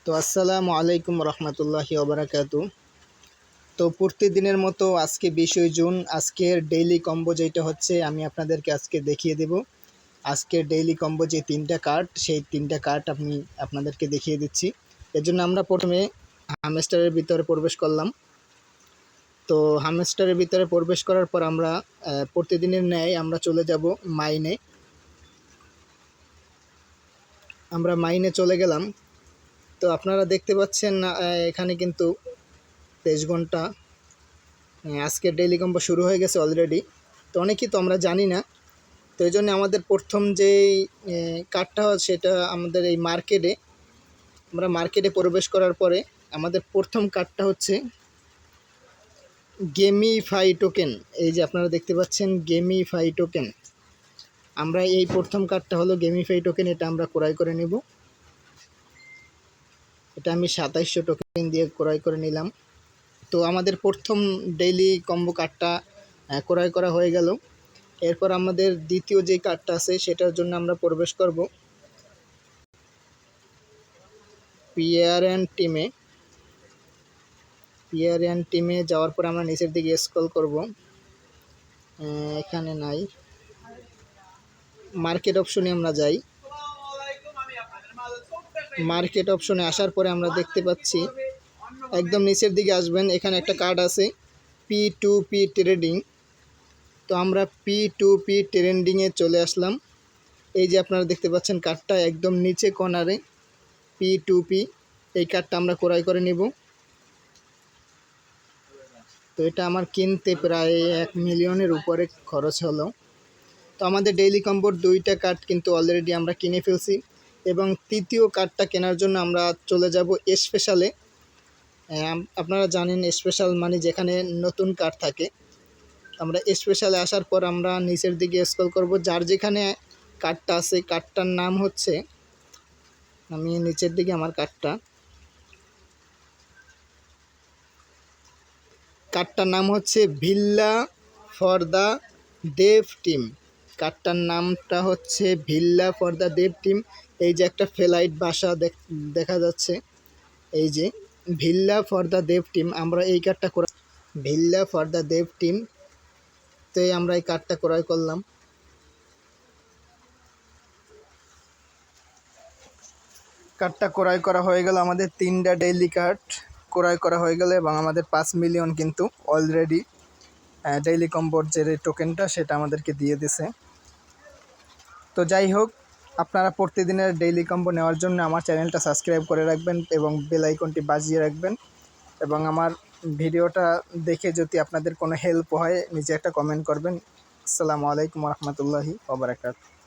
তো আসসালামু আলাইকুম রহমতুল্লাহি ওবারাকাতু। তো প্রতিদিনের মতো আজকে 20 জুন আজকের ডেইলি কম্বো যেটা হচ্ছে আমি আপনাদেরকে আজকে দেখিয়ে দেব। আজকের ডেইলি কম্বো যে 3টা কার্ড, সেই 3টা কার্ড আমি আপনাদেরকে দেখিয়ে দিচ্ছি। এর জন্য আমরা প্রথমে হামস্টারের ভিতরে প্রবেশ করলাম। তো হামস্টারের ভিতরে প্রবেশ করার পর আমরা প্রতিদিনের ন্যায় আমরা চলে যাব মাইনে। আমরা মাইনে চলে গেলাম। তো আপনারা দেখতে পাচ্ছেন এখানে কিন্তু 23 ঘন্টা আজকের ডেইলি কম্বো শুরু হয়ে গেছে অলরেডি। তো অনেকেই তো আমরা জানি না। তো এই জন্য আমাদের প্রথম যেই কার্ডটা হয় সেটা আমাদের এই মার্কেটে, আমরা মার্কেটে প্রবেশ করার পরে আমাদের প্রথম কার্ডটা হচ্ছে গেমিফাই টোকেন। এই যে আপনারা দেখতে পাচ্ছেন গেমিফাই টোকেন। আমরা এই প্রথম কার্ডটা হলো গেমিফাই টোকেন, এটা আমরা ক্রয় করে নেব। এটা আমি 2700 টোকেন দিয়ে ক্রয় করে নিলাম। তো আমাদের প্রথম ডেইলি কম্বো কার্ডটা ক্রয় করা হয়ে গেল। এরপর আমাদের দ্বিতীয় যে কার্ডটা আছে সেটার জন্য আমরা প্রবেশ করব প্লেয়ার অ্যান্ড টিমে যাওয়ার পর আমরা নিচের দিকে স্ক্রল করব। এখানে নাই, মার্কেট অপশনে আমরা যাই। মার্কেট অপশনে আসার পরে আমরা দেখতে পাচ্ছি একদম নিচের দিকে আসবেন, এখানে একটা কার্ড আছে P2P ট্রেডিং। তো আমরা P2P ট্রেডিংয়ে চলে আসলাম। এই যে আপনারা দেখতে পাচ্ছেন কার্ডটা একদম নিচে কর্নারে P2P, এই কার্ডটা আমরা ক্রয় করে নিব। তো এটা আমার কিনতে প্রায় 1 মিলিয়নের উপরে খরচ হলো। তো আমাদের ডেইলি কম্বোর 2টা কার্ড কিন্তু অলরেডি আমরা কিনে ফেলছি, এবং তৃতীয় কার্ডটা কেনার জন্য আমরা চলে যাব স্পেশালে। আপনারা জানেন স্পেশাল মানে যেখানে নতুন কার্ড থাকে। আমরা স্পেশালে আসার পর আমরা নিচের দিকে স্ক্রল করব, যার যেখানে কার্ডটা আছে কার্ডটার নাম হচ্ছে, আমি নিচের দিকে আমার কার্ডটার নাম হচ্ছে ভিল্লা ফর দ্য দেভ টিম। কার্ডটার নামটা হচ্ছে ভিল্লা ফর দ্য দেভ টিম। এই যে একটা ফ্লাইট বাসা দেখা যাচ্ছে, এই যে ভিল্লা ফর দ্য দেভ টিম। আমরা এই কার্ডটা ভিল্লা ফর দ্য দেভ টিম, তো আমরা এই কার্ডটা ক্রয় করলাম। কার্ডটা ক্রয় করা হয়ে গেল, আমাদের 3টা ডেইলি কার্ড ক্রয় করা হয়ে গেল, এবং আমাদের 5 মিলিয়ন কিন্তু অলরেডি ডেইলি কম্বোর যে টোকেনটা সেটা আমাদেরকে দিয়ে দিছে। তো যাই হোক, আপনারা প্রতিদিনের ডেইলি কম্বো নেওয়ার জন্য আমার চ্যানেলটা সাবস্ক্রাইব করে রাখবেন এবং বেল আইকনটি বাজিয়ে রাখবেন, এবং আমার ভিডিওটা দেখে যদি আপনাদের কোনো হেল্প হয় নিচে একটা কমেন্ট করবেন। আসসালামু আলাইকুম রহমতুল্লাহি ওয়া বারাকাতুহু।